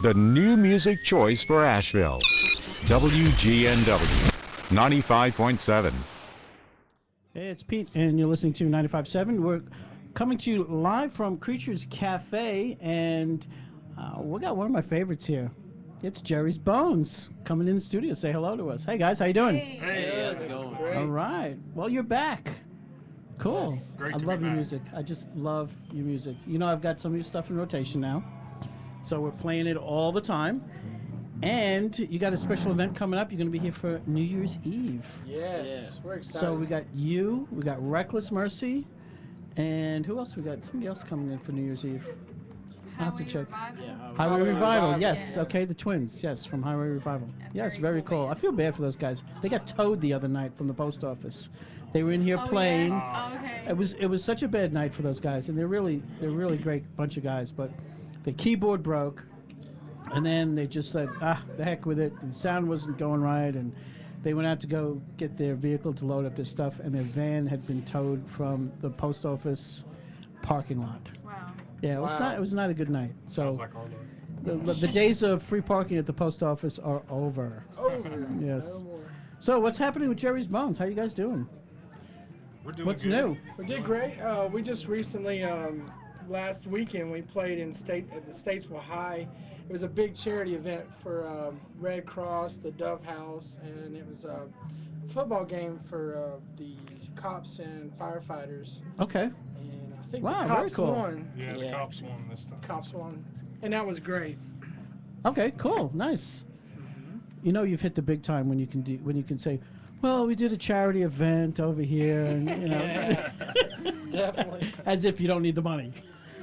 The new music choice for Asheville. WGNW 95.7. Hey, it's Pete, and you're listening to 95.7. We're coming to you live from Creatures Cafe, and we got one of my favorites here. It's Jerry's Bones coming in the studio. Say hello to us. Hey, guys, how you doing? Hey, how's it going? Great. All right. Well, you're back. Cool. Yes. Great I to love be your back. music. I just love your music. You know, I've got some of your stuff in rotation now, so we're playing it all the time. And you got a special event coming up. You're going to be here for New Year's Eve. Yes, we're excited. So we got you, we got Reckless Mercy, and who else we got? Somebody else coming in for New Year's Eve. I'll have to check. Highway Highway Revival, Revival. yes. Yeah. Okay, the twins, yes, from Highway Revival. Yes, very very cool cool. I band. feel bad for those guys. They got towed the other night from the post office. They were in here playing. Yeah? Oh, okay. It was such a bad night for those guys, and they're really great bunch of guys. But the keyboard broke, and then they just said, the heck with it. The sound wasn't going right, and they went out to go get their vehicle to load up their stuff, and their van had been towed from the post office parking lot. Wow. Yeah, Wow. it was not a good night. Sounds So like our luck. the days of free parking at the post office are over. Over. Yes. No more. So what's happening with Jerry's Bones? How you guys doing? We're doing What's good. new? We did great. We just recently, last weekend, we played at the Statesville High. It was a big charity event for Red Cross, the Dove House, and it was a football game for the cops and firefighters. Okay. And I think Wow, the very cops cool. won. Yeah, the cops won this time. Cops won, and that was great. Okay, cool. Nice. You know you've hit the big time when you can say, well, we did a charity event over here, and you know, Definitely. as if you don't need the money.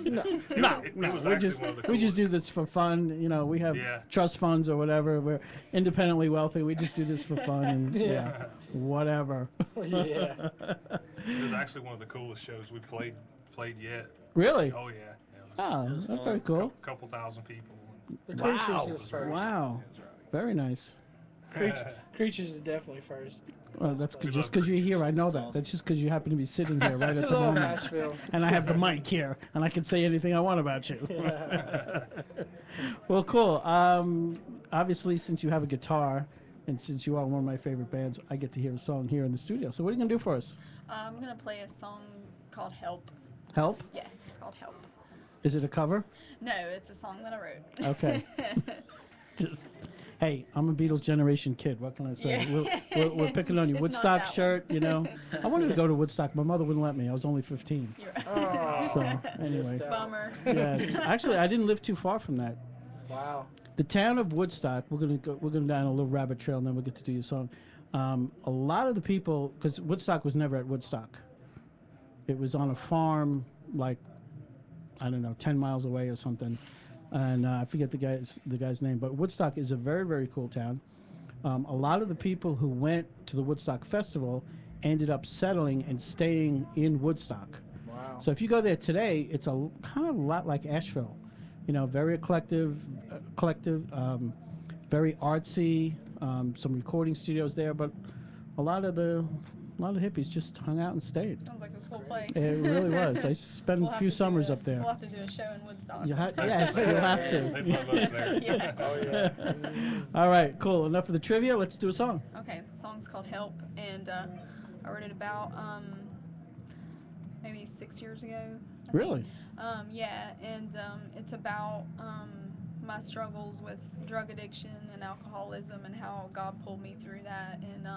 No. No, It no. was We actually just one of the we just coolest. do this for fun. You know, we have Yeah. trust funds or whatever. We're independently wealthy. We just do this for fun and Yeah. whatever. Yeah. It was actually one of the coolest shows we played yet. Really? Oh yeah. It was Oh, that's very cool. couple thousand people. The Wow. Creatures is first. Wow. Very nice. Creatures is definitely first. Well, that's We just love because you're here. I creatures. know that. That's just because you happen to be sitting here right I at the love moment. Asheville. And I have the mic here, and I can say anything I want about you. Yeah. Well, cool. Obviously, since you have a guitar, and since you are one of my favorite bands, I get to hear a song here in the studio. So what are you going to do for us? I'm going to play a song called Help. Help? Yeah, it's called Help. Is it a cover? No, it's a song that I wrote. Okay. Just, hey, I'm a Beatles generation kid. What can I say? Yeah. We're picking on you. It's not Woodstock that one. shirt, you know. I wanted to go to Woodstock. My mother wouldn't let me. I was only 15. You're right. Oh, So, missed anyway. out. Bummer. Yes. Actually, I didn't live too far from that. Wow. The town of Woodstock. We're gonna down a little rabbit trail, and then we'll get to do your song. A lot of the people, because Woodstock was never at Woodstock. It was on a farm, like I don't know, 10 miles away or something, and I forget the guy's name. But Woodstock is a very, very cool town. A lot of the people who went to the Woodstock Festival ended up settling and staying in Woodstock. Wow. So if you go there today, it's a kind of a lot like Asheville, you know, very collective, very artsy. Some recording studios there, but a lot of hippies just hung out and stayed. Sounds like a cool place. It really was. I spent We'll a have few to do summers a- up there. We'll have to do a show in Woodstock. Yes, you'll have They'd to. love us there. Yeah. Oh yeah. All right, cool. Enough of the trivia. Let's do a song. Okay, the song's called Help, and I wrote it about maybe 6 years ago. I think. Really? Yeah, and it's about my struggles with drug addiction and alcoholism and how God pulled me through that. And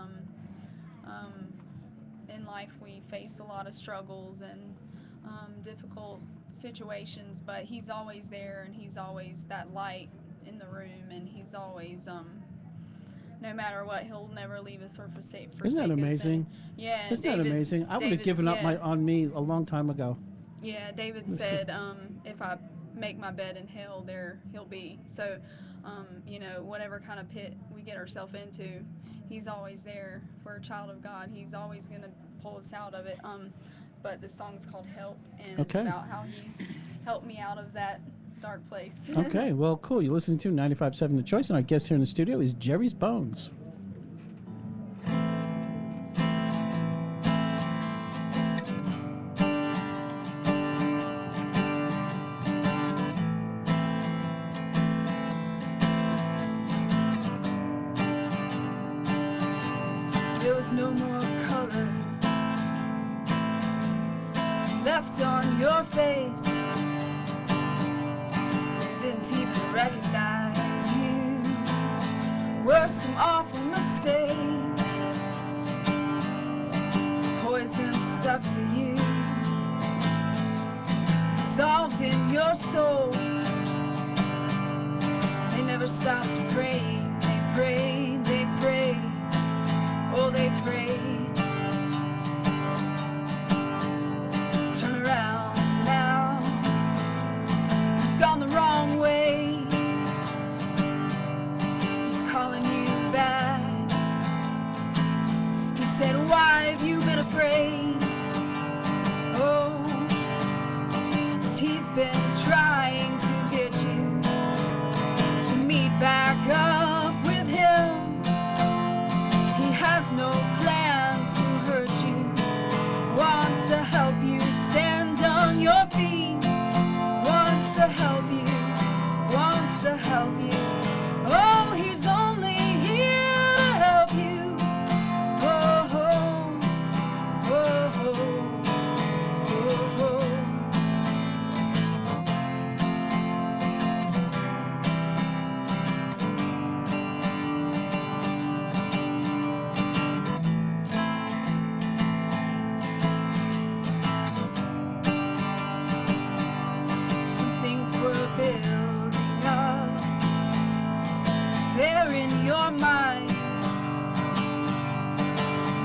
in life, we face a lot of struggles and difficult situations, but He's always there, and He's always that light in the room, and He's always no matter what, He'll never leave us or forsake us. Isn't that amazing? And, yeah, and Isn't that David- amazing? I would have David- given up yeah. on me a long time ago. Yeah, David said, if I make my bed in hell, there He'll be. So, you know, whatever kind of pit we get ourselves into, He's always there. If we're a child of God, He's always going to pull us out of it. But the song's called Help, and it's Okay. about how He helped me out of that dark place. Okay, well, cool. You're listening to 95.7 The Choice, and our guest here in the studio is Jerry's Bones. was no more color left on your face. They didn't even recognize you. Worse, some awful mistakes. Poison stuck to you, dissolved in your soul. They never stopped to pray. They prayed, they prayed, oh they prayed. Turn around now, you've gone the wrong way. He's calling you back. He said, why have you been afraid? Oh, 'cause he's been trying to get you to meet back up with him. He has no plans to hurt you, wants to help you stand on your feet, wants to help you, wants to help you. Oh, he's only here to help you. Oh, oh, oh, oh, oh, oh. Some things were building up there in your mind.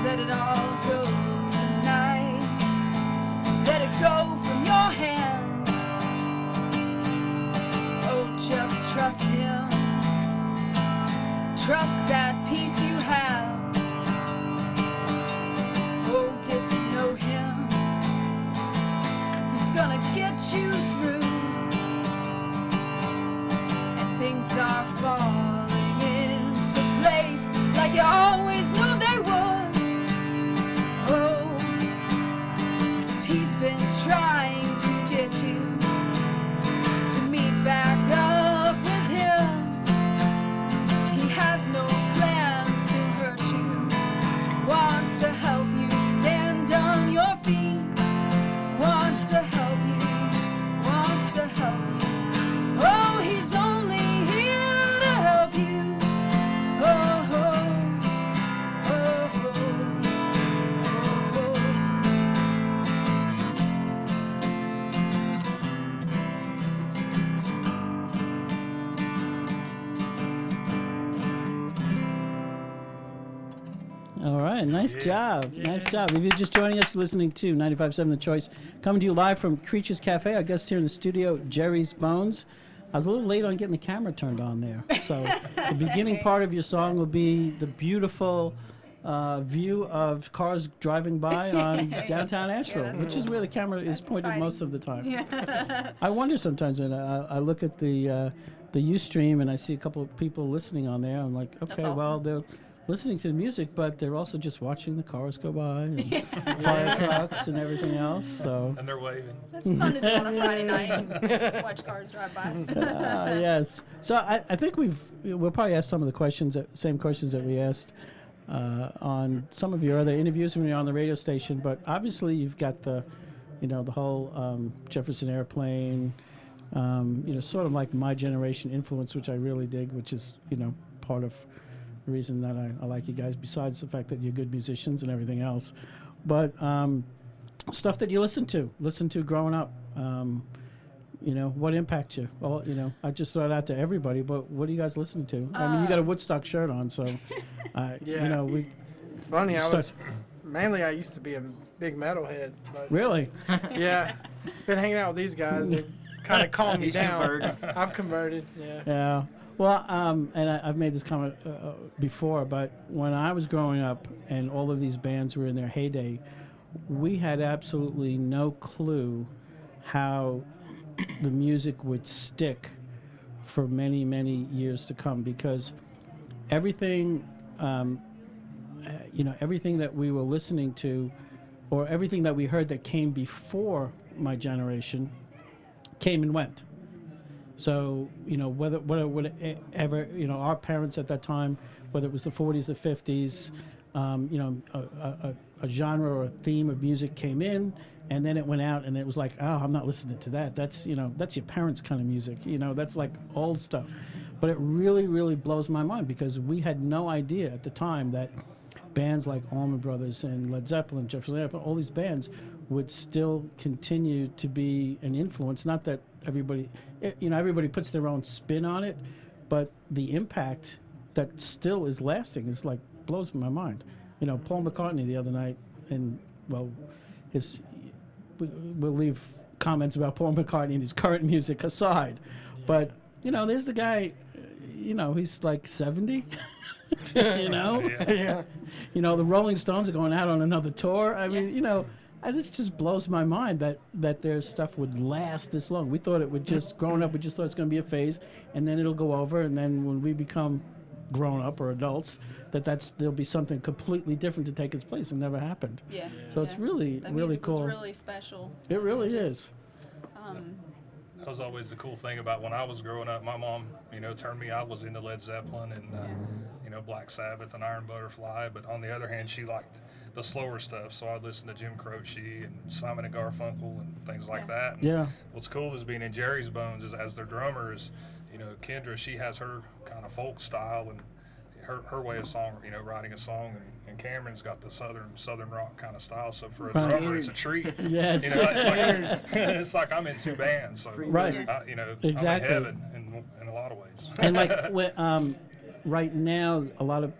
Let it all go tonight. Let it go from your hands. Oh, just trust him. Trust that peace you have. Oh, get to know him. He's gonna get you through. And things are falling into place like you always knew they would. Oh, 'cause he's been trying to get you to meet back up with him. He has no plans to hurt you, wants to help you stand on your feet, wants to help you, wants to help you. Oh, he's only here to help you. Oh, oh, oh, oh, oh, oh. All right, nice job. Nice job. If you're just joining us, listening to 95.7 The Choice, coming to you live from Creatures Cafe. Our guest here in the studio, Jerry's Bones. I was a little late on getting the camera turned on there. So the beginning part of your song will be the beautiful view of cars driving by on downtown Asheville, that's which is where the camera is That's pointed exciting. most of the time. Yeah. I wonder sometimes when I look at the Ustream and I see a couple of people listening on there. I'm like, okay, awesome. well, they're listening to the music, but they're also just watching the cars go by and fire trucks and everything else. So And they're waving. That's fun to do on a Friday night and watch cars drive by. yes. So I think we'll probably ask some of the questions, same questions that we asked on some of your other interviews when you're on the radio station. But obviously you've got the whole Jefferson Airplane, sort of like my generation influence, which I really dig, which is part of the reason that I like you guys, besides the fact that you're good musicians and everything else. But stuff that you listen to growing up, what impact you? Well, I just throw it out to everybody, but what are you guys listening to? I mean, you got a Woodstock shirt on, so, Yeah. we It's funny. Start- I used to be a big metalhead, but really. yeah, been hanging out with these guys. They've kind of calmed me He's down. converted. I've converted. Yeah. Yeah. Well, and I've made this comment before, but when I was growing up and all of these bands were in their heyday, we had absolutely no clue how the music would stick for many, many years to come, because everything, everything that we were listening to, or everything that we heard that came before my generation, came and went. So, whatever, our parents at that time, whether it was the 40s, the 50s, you know, a genre or a theme of music came in, and then it went out, and it was like, oh, I'm not listening to that. That's, you know, that's your parents' kind of music. You know, that's like old stuff. But it really, really blows my mind because we had no idea at the time that bands like Allman Brothers and Led Zeppelin, Jefferson Airplane, all these bands would still continue to be an influence. Not that everybody, you know, everybody puts their own spin on it, but the impact that still is lasting is like blows my mind. You know, Paul McCartney the other night, and well, we'll leave comments about Paul McCartney and his current music aside, but you know, there's the guy, you know, he's like 70. You know, Yeah. you know, the Rolling Stones are going out on another tour. I mean, you know, and this just blows my mind that their stuff would last this long. We thought it would just, growing up, we just thought it's going to be a phase, and then it'll go over, and then when we become grown up or adults, there'll be something completely different to take its place, and never happened. Yeah. So it's really, that really music cool. was really special. It really just, is. That was always the cool thing about when I was growing up. My mom, you know, turned me. I was into Led Zeppelin and you know, Black Sabbath and Iron Butterfly. But on the other hand, she liked the slower stuff, so I'd listen to Jim Croce and Simon and Garfunkel and things like that. And Yeah. what's cool is being in Jerry's Bones is as their drummer is, you know, Kendra. She has her kind of folk style and her way of song, you know, writing a song, and Cameron's got the southern rock kind of style. So for a drummer, it's a treat. Yes. You know, it's like, it's like I'm in two bands. So Right. you know, Exactly. I'm in heaven in a lot of ways. And like right now, a lot of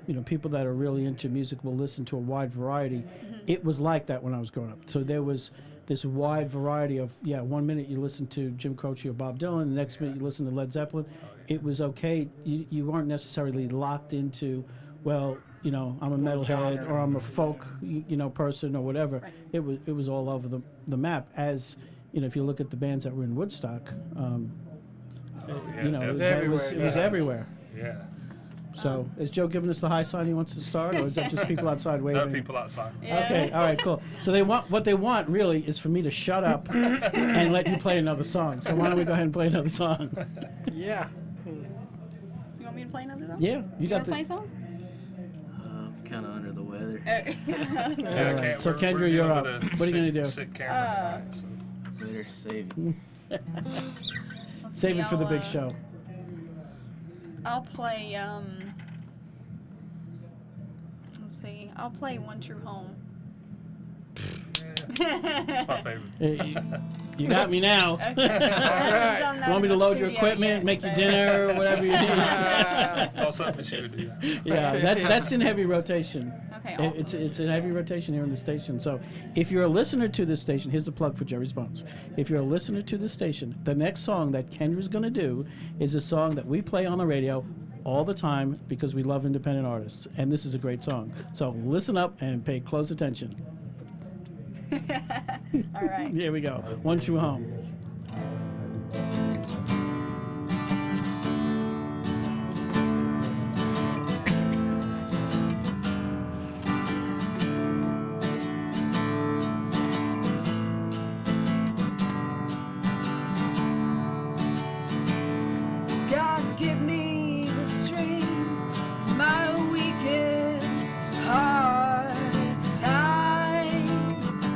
you know, people that are really into music will listen to a wide variety. It was like that when I was growing up. So there was this wide variety of 1 minute you listen to Jim Croce or Bob Dylan, the next minute you listen to Led Zeppelin. It was okay. You weren't necessarily locked into, well, you know, I'm a metalhead or I'm a folk, you know, person or whatever. Right. It was all over the map. As you know, if you look at the bands that were in Woodstock, you know, It was it was everywhere. Yeah. So is Joe giving us the high sign he wants to start, or is that just people outside waving? People outside. Yeah. Okay, all right, cool. So what they want really is for me to shut up and let you play another song. So why don't we go ahead and play another song? Yeah. You want me to play another song? Yeah, you got want to play a the. song? Kind of under the weather. Yeah, All right. So Kendra, you're up. What are you gonna do? Sick Cameron tonight, so. Better save you. Let's Save see, it for the I'll, big show. I'll play. Let's see. I'll play "One True Home." It's my favorite. Hey, you got me now. I haven't done that You want me in to the load your studio equipment, yet, make so. you dinner, or whatever you need? Well, something she would do. Yeah, that's in heavy rotation. Okay, It's awesome. it's in heavy rotation here in the station. So if you're a listener to this station, here's the plug for Jerry's Bones. If you're a listener to this station, the next song that Kendra's going to do is a song that we play on the radio all the time because we love independent artists, and this is a great song. So listen up and pay close attention. All right. Here we go. One True Home. God give me the strength in my weakest, hardest times.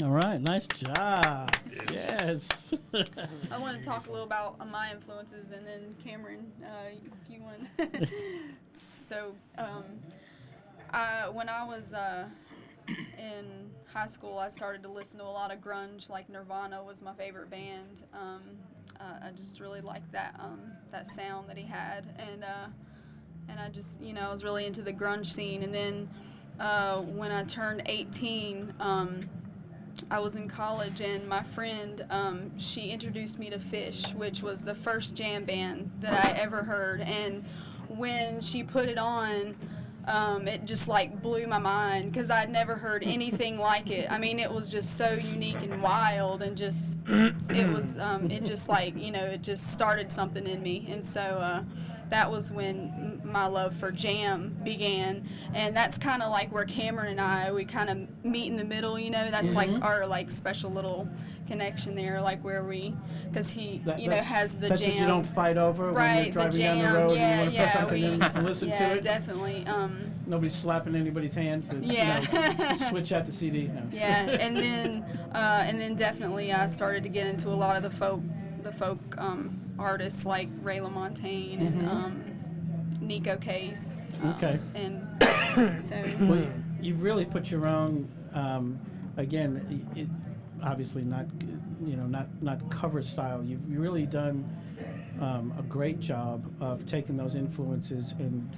All right, nice job. Yes. I want to talk a little about my influences, and then Cameron, if you want. So, when I was in high school, I started to listen to a lot of grunge. Like Nirvana was my favorite band. I just really liked that sound that he had, and I just, I was really into the grunge scene. And then when I turned 18. I was in college, and my friend, she introduced me to Fish, which was the first jam band that I ever heard. And when she put it on, it just like blew my mind, because I'd never heard anything like it. I mean, it was just so unique and wild, and just it was it just like, it just started something in me. And so that was when my love for jam began, and that's kind of like where Cameron and we kind of meet in the middle. That's like our like special little connection there, like where because he has the that's jam. What you don't fight over when Right, you're driving the jam. down the road, Yeah, and you want to put something we, in and listen to it. Definitely. Nobody's slapping anybody's hands to switch out the CD. No. Yeah, and then definitely I started to get into a lot of the folk artists like Ray LaMontagne and Nico Case. Okay. And so. Well, you've really put your own. Again, it obviously not cover style. You've really done a great job of taking those influences and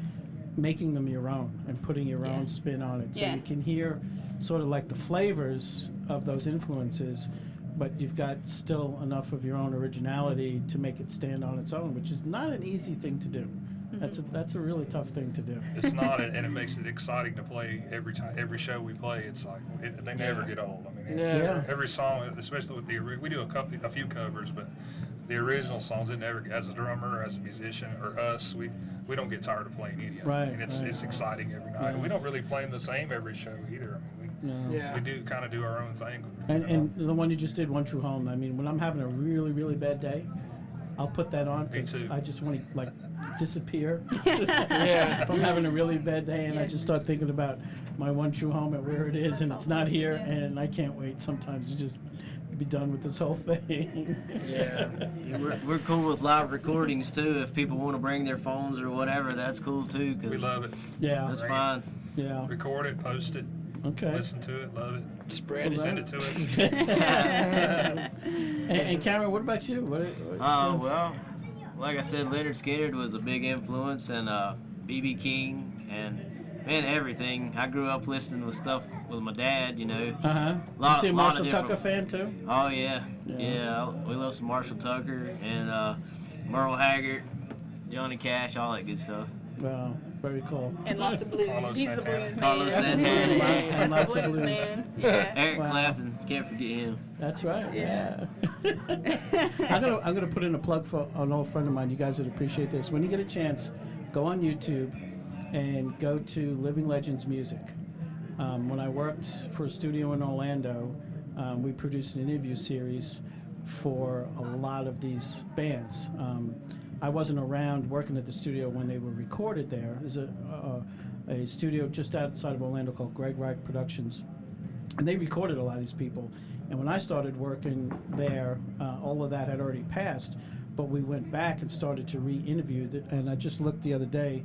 making them your own and putting your own spin on it. So you can hear sort of like the flavors of those influences, but you've got still enough of your own originality to make it stand on its own, which is not an easy thing to do. That's a really tough thing to do. It's not, and it makes it exciting to play every time. Every show we play, it's like they never get old. I mean, every song, especially with we do a few covers, but the original songs, it never. As a drummer, or as a musician, or us, we don't get tired of playing any of them. Right. I mean, it's exciting every night. And we don't really play them the same every show either. I mean, we do kind of do our own thing. And the one you just did, One True Home. I mean, when I'm having a really, really bad day, I'll put that on because I just want to like disappear. If I'm having a really bad day and I just start thinking about my one true home and where it is, and it's not here, and I can't wait sometimes to just be done with this whole thing. We're cool with live recordings too. If people want to bring their phones or whatever, that's cool too. Cause We love it. that's fine. Record it, post it, listen to it, love it. Spread it. Send it to us. And Cameron, what about you? Well, like I said, Leonard Skinner was a big influence, and B.B. King, and man, everything. I grew up listening to stuff with my dad, You see a Marshall Tucker fan too? Oh yeah. We love some Marshall Tucker and Merle Haggard, Johnny Cash, all that good stuff. Wow, very cool. And lots of blues. He's the blues man. Carlos Santana. That's Lots the of blues blues. man. Yeah. Eric Clapton, can't forget him. That's right. I'm gonna put in a plug for an old friend of mine. You guys would appreciate this. When you get a chance, go on YouTube and go to Living Legends Music. When I worked for a studio in Orlando, we produced an interview series for a lot of these bands. I wasn't around working at the studio when they were recorded there. There's a studio just outside of Orlando called Greg Reich Productions, and they recorded a lot of these people. And when I started working there, all of that had already passed, but we went back and started to re-interview. And I just looked the other day.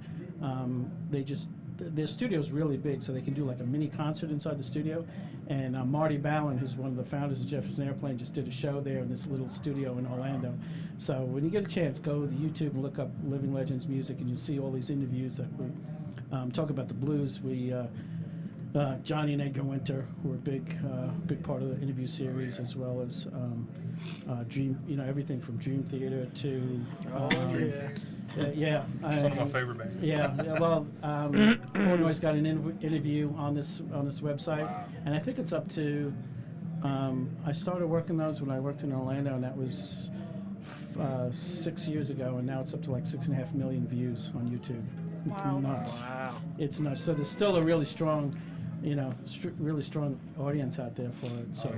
Their studio's really big, so they can do like a mini concert inside the studio. And Marty Ballin, who's one of the founders of Jefferson Airplane, just did a show there in this little studio in Orlando. So when you get a chance, go to YouTube and look up Living Legends Music, and you'll see all these interviews that we talk about the blues. Johnny and Edgar Winter were a big part of the interview series, as well as Dream. Everything from Dream Theater to. Some of my favorite bands. Well, Illinois got an interview on this website, and I think it's up to. I started working those when I worked in Orlando, and that was 6 years ago, and now it's up to like 6.5 million views on YouTube. It's nuts. Wow. It's nuts. So there's still a really strong, really strong audience out there for it. So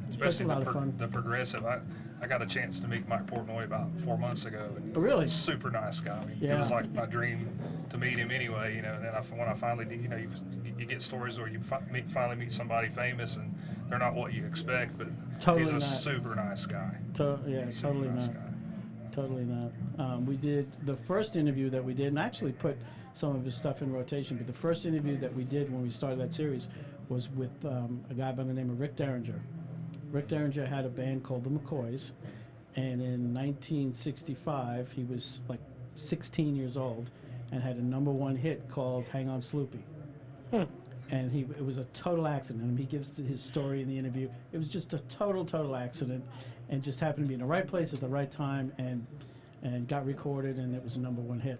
Especially a lot of fun. The progressive. I got a chance to meet Mike Portnoy about 4 months ago. And really? Super nice guy. I mean, it was like my dream to meet him anyway. And then when I finally did, you get stories where you finally meet somebody famous, and they're not what you expect, but Totally he's a not. super nice guy. Yeah, Super totally nice not. guy. Totally not. We did the first interview that we did, and I actually put some of his stuff in rotation, but the first interview that we did when we started that series was with a guy by the name of Rick Derringer. Rick Derringer had a band called the McCoys, and in 1965, he was like 16 years old and had a #1 hit called Hang On Sloopy. And it was a total accident. And he gives his story in the interview. It was just a total accident, and just happened to be in the right place at the right time, and got recorded, and it was a #1 hit.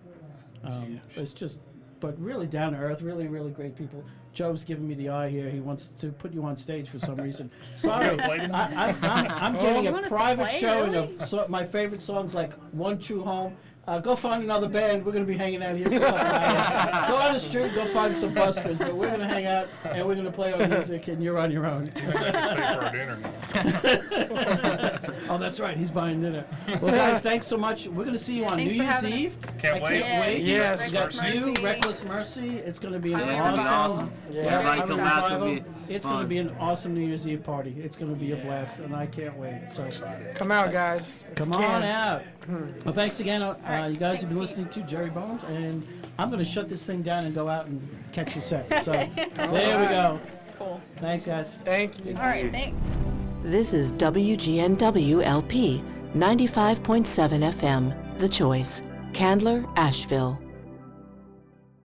It's just, but really down to earth, really great people. Joe's giving me the eye here. He wants to put you on stage for some reason. Sorry, I'm getting You a want us to private play, showing really? of my favorite songs like One True Home. Go find another band. We're going to be hanging out here for a couple hours. Go on the street, go find some buskers, but we're going to hang out and we're going to play our music, and you're on your own. Pay for our dinner now. Oh, that's right. He's buying dinner. Well, guys, thanks so much. We're going to see you on Thanks New for Year's having us. Eve. Can't I wait. can't wait. Yes. We got Reckless you, Mercy. Reckless Mercy. It's going to be an Highway's gonna be awesome. awesome. Yeah. Everybody Very come out. It's gonna revival. be It's going to fun. be an awesome New Year's Eve party. It's going to be a blast, and I can't wait. So Come out, guys. if come you on can. out. Well, thanks again. You guys have Thanks, been Keith. listening to Jerry Bones, and I'm going to shut this thing down and go out and catch your set. So there we go. Cool. Thanks, guys. Thank you. All right, thanks. This is WGNW-LP 95.7 FM, The Choice, Candler, Asheville.